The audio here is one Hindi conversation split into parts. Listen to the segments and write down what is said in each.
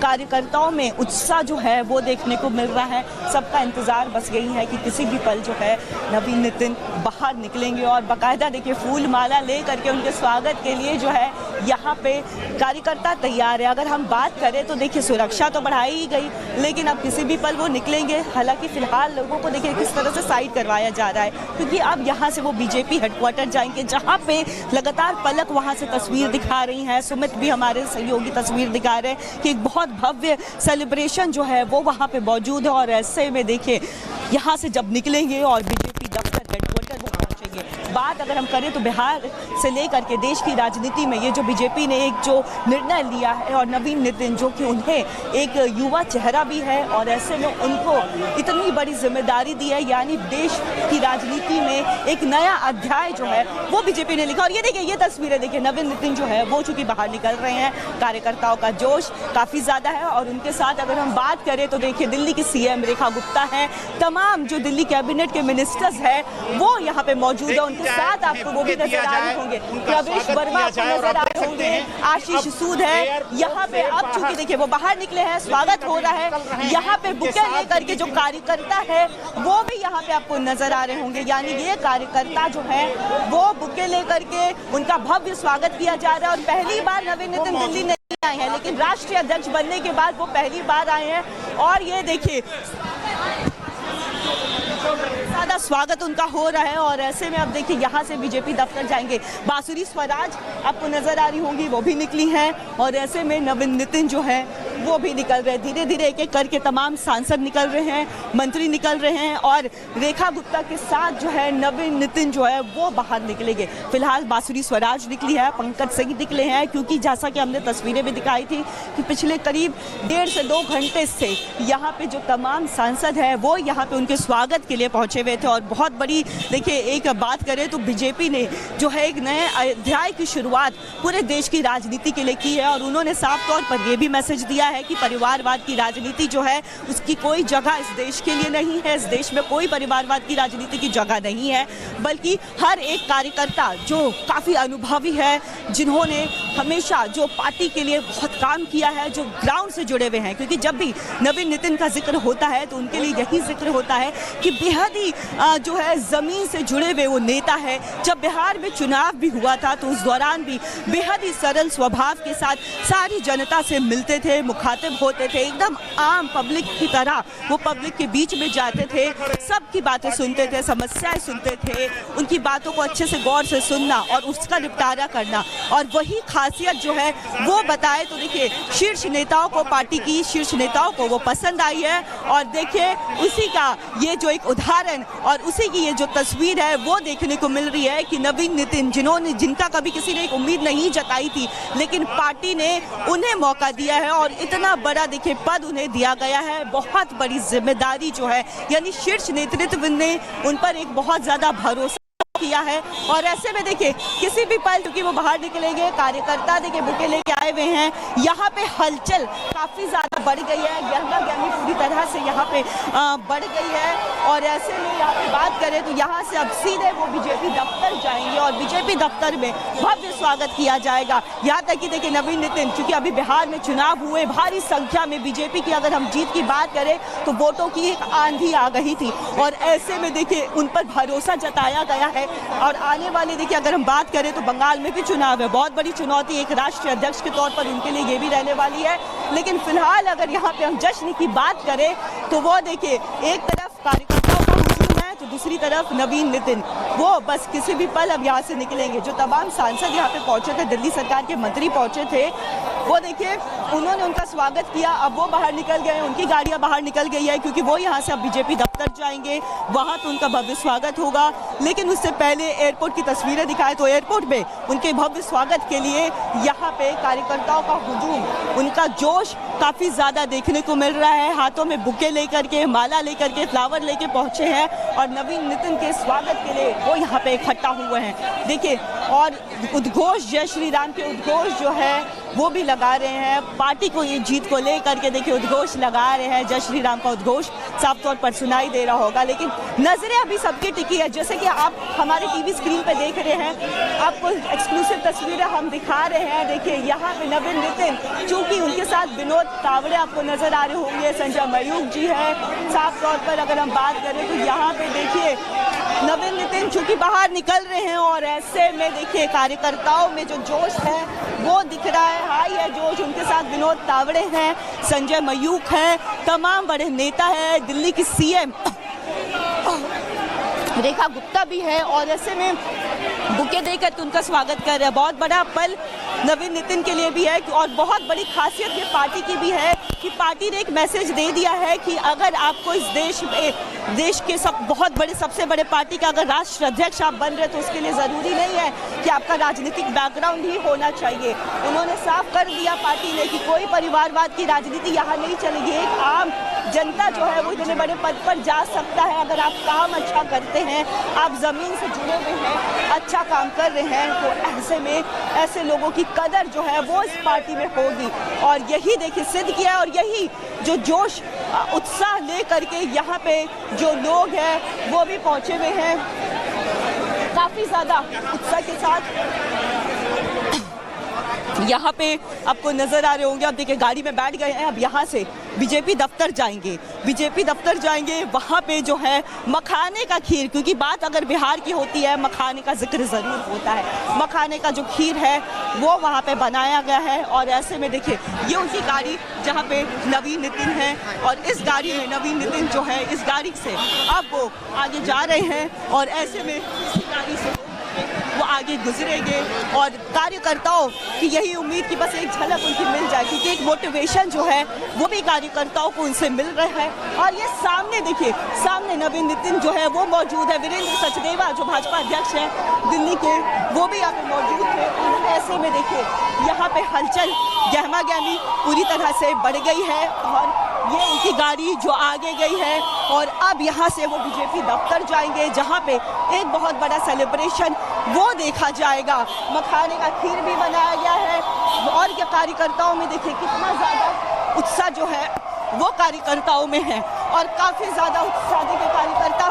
कार्यकर्ताओं में उत्साह जो है वो देखने को मिल रहा है। सबका इंतज़ार बस यही है कि किसी भी पल जो है नवीन नितिन बाहर निकलेंगे और बाकायदा देखिए फूल माला ले करके उनके स्वागत के लिए जो है यहाँ पे कार्यकर्ता तैयार है। अगर हम बात करें तो देखिए सुरक्षा तो बढ़ाई ही गई, लेकिन अब किसी भी पल वो निकलेंगे। हालांकि फिलहाल लोगों को देखिए किस तरह से साइड करवाया जा रहा है, क्योंकि अब यहाँ से वो बीजेपी हेडक्वार्टर जाएंगे, जहाँ पे लगातार पलक वहाँ से तस्वीर दिखा रही हैं। सुमित भी हमारे सहयोगी तस्वीर दिखा रहे हैं कि एक बहुत भव्य सेलिब्रेशन जो है वो वहाँ पे मौजूद है। और ऐसे में देखिए यहाँ से जब निकलेंगे और बीजेपी दफ्तर हेडक्वार्टर वो पहुँचेंगे। बात अगर हम करें तो बिहार से लेकर के देश की राजनीति में ये जो बीजेपी ने एक जो निर्णय लिया है, और नवीन नितिन जो कि उन्हें एक युवा चेहरा भी है और ऐसे में उनको इतनी बड़ी जिम्मेदारी दी है, यानी देश की राजनीति में एक नया अध्याय जो है वो बीजेपी ने लिखा। और ये देखिए ये तस्वीरें देखिए नवीन नितिन जो है वो चूंकि बाहर निकल रहे हैं, कार्यकर्ताओं का जोश काफ़ी ज़्यादा है। और उनके साथ अगर हम बात करें तो देखिए दिल्ली की सीएम रेखा गुप्ता है, तमाम जो दिल्ली कैबिनेट के मिनिस्टर्स हैं वो यहाँ पे मौजूद है। उनके साथ आपको वो भी नजर आ रहे होंगे, प्रवेश वर्मा आपको नजर आ रहे होंगे, आशीष सूद है यहाँ पे। अब चूंकि देखिए वो बाहर निकले हैं, स्वागत हो रहा है यहाँ पे। बुके लेकर के जो कार्यकर्ता है वो भी यहाँ पे आपको नजर आ रहे होंगे, यानी ये कार्यकर्ता जो है वो बुके लेकर के उनका भव्य स्वागत किया जा रहा है। और पहली बार नवीन नितिन दिल्ली नहीं आए हैं, लेकिन राष्ट्रीय अध्यक्ष बनने के बाद वो पहली बार आए हैं। और ये देखिए ज़्यादा स्वागत उनका हो रहा है। और ऐसे में अब देखिए यहाँ से बीजेपी दफ्तर जाएंगे। बांसुरी स्वराज आपको नजर आ रही होंगी, वो भी निकली हैं। और ऐसे में नवीन नितिन जो है वो भी निकल रहे हैं। धीरे धीरे एक एक करके तमाम सांसद निकल रहे हैं, मंत्री निकल रहे हैं और रेखा गुप्ता के साथ जो है नवीन नितिन जो है वो बाहर निकलेंगे। फिलहाल बांसुरी स्वराज निकली है, पंकज सिंह निकले हैं, क्योंकि जैसा कि हमने तस्वीरें भी दिखाई थी कि पिछले करीब 1.5 से 2 घंटे से यहाँ पे जो तमाम सांसद है वो यहाँ पे उनके स्वागत के लिए पहुंचे हुए थे। और बहुत बड़ी देखिए एक बात करें तो बीजेपी ने जो है एक नए अध्याय की शुरुआत पूरे देश की राजनीति के लिए की है। और उन्होंने साफ तौर पर यह भी मैसेज दिया है कि परिवारवाद की राजनीति जो है उसकी कोई जगह इस देश के लिए नहीं है। इस देश में कोई परिवारवाद की राजनीति की जगह नहीं है, बल्कि हर एक कार्यकर्ता जो काफ़ी अनुभवी है, जिन्होंने हमेशा जो पार्टी के लिए बहुत काम किया है, जो ग्राउंड से जुड़े हुए हैं। क्योंकि जब भी नवीन नितिन का जिक्र होता है तो उनके लिए यही जिक्र होता है कि बेहद ही जो है ज़मीन से जुड़े हुए वो नेता है। जब बिहार में चुनाव भी हुआ था तो उस दौरान भी बेहद ही सरल स्वभाव के साथ सारी जनता से मिलते थे, मुखातिब होते थे, एकदम आम पब्लिक की तरह वो पब्लिक के बीच में जाते थे, सबकी बातें सुनते थे, समस्याएं सुनते थे, उनकी बातों को अच्छे से गौर से सुनना और उसका निपटारा करना। और वही खासियत जो है वो बताए तो देखिए शीर्ष नेताओं को, पार्टी की शीर्ष नेताओं को वो पसंद आई है। और देखिए उसी का ये जो एक उदाहरण और उसी की ये जो तस्वीर है वो देखने को मिल रही है कि नवीन नितिन जिनका कभी किसी ने एक उम्मीद नहीं जताई थी, लेकिन पार्टी ने उन्हें मौका दिया है और इतना बड़ा देखिए पद उन्हें दिया गया है। बहुत बड़ी जिम्मेदारी जो है, यानी शीर्ष नेतृत्व ने उन पर एक बहुत ज़्यादा भरोसा किया है। और ऐसे में देखिए किसी भी पल क्योंकि वो बाहर निकलेंगे, कार्यकर्ता देखिए बुके लेके आए हुए हैं, यहाँ पे हलचल काफ़ी ज़्यादा बढ़ गई है, गहमा गहमी पूरी तरह से यहाँ पे बढ़ गई है। और ऐसे में यहाँ पे बात करें तो यहाँ से अब सीधे वो बीजेपी दफ्तर जाएंगे और बीजेपी दफ्तर में भव्य स्वागत किया जाएगा। यहाँ तक कि देखिए नवीन नितिन, क्योंकि अभी बिहार में चुनाव हुए, भारी संख्या में बीजेपी की अगर हम जीत की बात करें तो वोटों की एक आंधी आ गई थी। और ऐसे में देखिए उन पर भरोसा जताया गया है। और आने वाले देखिए अगर हम बात करें तो बंगाल में भी चुनाव है, बहुत बड़ी चुनौती एक राष्ट्रीय अध्यक्ष के तौर पर उनके लिए ये भी रहने वाली है। लेकिन फिलहाल अगर यहाँ पे हम जश्न की बात करें तो वो देखिए एक तरफ कार्यकर्ताओं का हुजूम है तो दूसरी तरफ नवीन नितिन वो बस किसी भी पल अब यहाँ से निकलेंगे। जो तमाम सांसद यहाँ पे पहुंचे थे, दिल्ली सरकार के मंत्री पहुंचे थे, वो देखिए उन्होंने उनका स्वागत किया। अब वो बाहर निकल गए, उनकी गाड़ियां बाहर निकल गई है, क्योंकि वो यहाँ से अब बीजेपी दफ्तर जाएंगे, वहाँ तो उनका भव्य स्वागत होगा। लेकिन उससे पहले एयरपोर्ट की तस्वीरें दिखाएं तो एयरपोर्ट में उनके भव्य स्वागत के लिए यहाँ पे कार्यकर्ताओं का हुजूम, उनका जोश काफ़ी ज़्यादा देखने को मिल रहा है। हाथों में बुके लेकर के, माला लेकर के, फ्लावर लेके पहुँचे हैं और नवीन नितिन के स्वागत के लिए वो यहाँ पे इकट्ठा हुए हैं। देखिए और उद्घोष जय श्री राम के उद्घोष जो है वो भी लगा रहे हैं। पार्टी को ये जीत को लेकर के देखिए उद्घोष लगा रहे हैं, जय श्री राम का उद्घोष साफ तौर पर सुनाई दे रहा होगा। लेकिन नजरें अभी सबकी टिकी है, जैसे कि आप हमारे टीवी स्क्रीन पे देख रहे हैं, आपको एक्सक्लूसिव तस्वीरें हम दिखा रहे हैं। देखिए यहाँ पे नवीन नितिन, चूंकि उनके साथ विनोद तावड़े आपको नजर आ रहे होंगे, संजय मयूख जी है। साफ तौर पर अगर हम बात करें तो यहाँ पे देखिए नवीन नितिन चूंकि बाहर निकल रहे हैं और ऐसे में देखिए कार्यकर्ताओं में जो जोश है वो दिख रहा है, हाई है जोश। उनके साथ विनोद तावड़े हैं, संजय मयूख है, तमाम बड़े नेता है, दिल्ली की सीएम रेखा गुप्ता भी है और ऐसे में बुके देकर उनका स्वागत कर रहे हैं। बहुत बड़ा पल नवीन नितिन के लिए भी है और बहुत बड़ी खासियत ये पार्टी की भी है कि पार्टी ने एक मैसेज दे दिया है कि अगर आपको इस देश के बहुत बड़े सबसे बड़े पार्टी का अगर राष्ट्र अध्यक्ष आप बन रहे तो उसके लिए ज़रूरी नहीं है कि आपका राजनीतिक बैकग्राउंड ही होना चाहिए। उन्होंने साफ कर दिया पार्टी ने कि कोई परिवारवाद की राजनीति यहाँ नहीं चलेगी। एक आम जनता जो है वो इतने बड़े पद पर जा सकता है अगर आप काम अच्छा करते हैं, आप ज़मीन से जुड़े हुए हैं, अच्छा काम कर रहे हैं, तो ऐसे में ऐसे लोगों की कदर जो है वो इस पार्टी में होगी। और यही देखिए सिद्ध किया और यही जो जोश उत्साह ले करके यहाँ पे जो लोग हैं वो भी पहुँचे हुए हैं काफ़ी ज़्यादा उत्साह के साथ। यहाँ पे आपको नजर आ रहे होंगे, आप देखिए गाड़ी में बैठ गए हैं, अब यहाँ से बीजेपी दफ्तर जाएंगे। बीजेपी दफ्तर जाएंगे, वहाँ पे जो है मखाने का खीर, क्योंकि बात अगर बिहार की होती है मखाने का जिक्र ज़रूर होता है। मखाने का जो खीर है वो वहाँ पे बनाया गया है और ऐसे में देखिए ये उनकी गाड़ी जहाँ पे नवीन नितिन है और इस गाड़ी में नवीन नितिन जो है इस गाड़ी से अब वो आगे जा रहे हैं और ऐसे में इस गाड़ी से वो आगे गुजरेंगे और कार्यकर्ताओं की यही उम्मीद कि बस एक झलक उनकी मिल जाए, क्योंकि एक मोटिवेशन जो है वो भी कार्यकर्ताओं को उनसे मिल रहा है। और ये सामने देखिए, सामने नवीन नितिन जो है वो मौजूद है, वीरेंद्र सचदेवा जो भाजपा अध्यक्ष हैं दिल्ली के, वो भी यहाँ पे मौजूद थे। ऐसे में देखिए यहाँ पे हलचल गहमा गहमी पूरी तरह से बढ़ गई है और ये उनकी गाड़ी जो आगे गई है और अब यहाँ से वो बीजेपी दफ्तर जाएंगे जहाँ पे एक बहुत बड़ा सेलिब्रेशन वो देखा जाएगा। मखाने का खीर भी बनाया गया है और क्या कार्यकर्ताओं में देखिए कितना ज़्यादा उत्साह जो है वो कार्यकर्ताओं में है और काफ़ी ज़्यादा उत्साह के कार्यकर्ता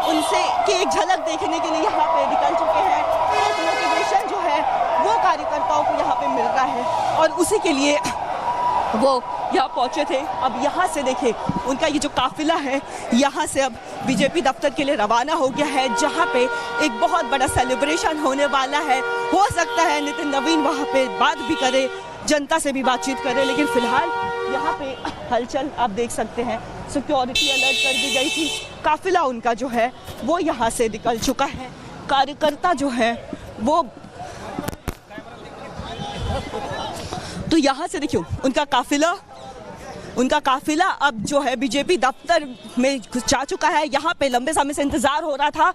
उनसे की एक झलक देखने के लिए यहाँ पे निकल चुके हैं। एक मोटिवेशन जो है वो कार्यकर्ताओं को यहाँ पे मिल रहा है और उसी के लिए वो यहाँ पहुँचे थे। अब यहाँ से देखिए उनका ये जो काफिला है यहाँ से अब बीजेपी दफ्तर के लिए रवाना हो गया है, जहाँ पे एक बहुत बड़ा सेलिब्रेशन होने वाला है। हो सकता है नितिन नवीन वहाँ पे बात भी करे, जनता से भी बातचीत करे, लेकिन फिलहाल यहाँ पे हलचल आप देख सकते हैं, सिक्योरिटी अलर्ट कर दी गई थी। काफिला उनका जो है वो यहाँ से निकल चुका है। कार्यकर्ता जो है वो तो यहाँ से देखियो उनका काफिला अब जो है बीजेपी दफ्तर में जा चुका है। यहाँ पे लंबे समय से इंतजार हो रहा था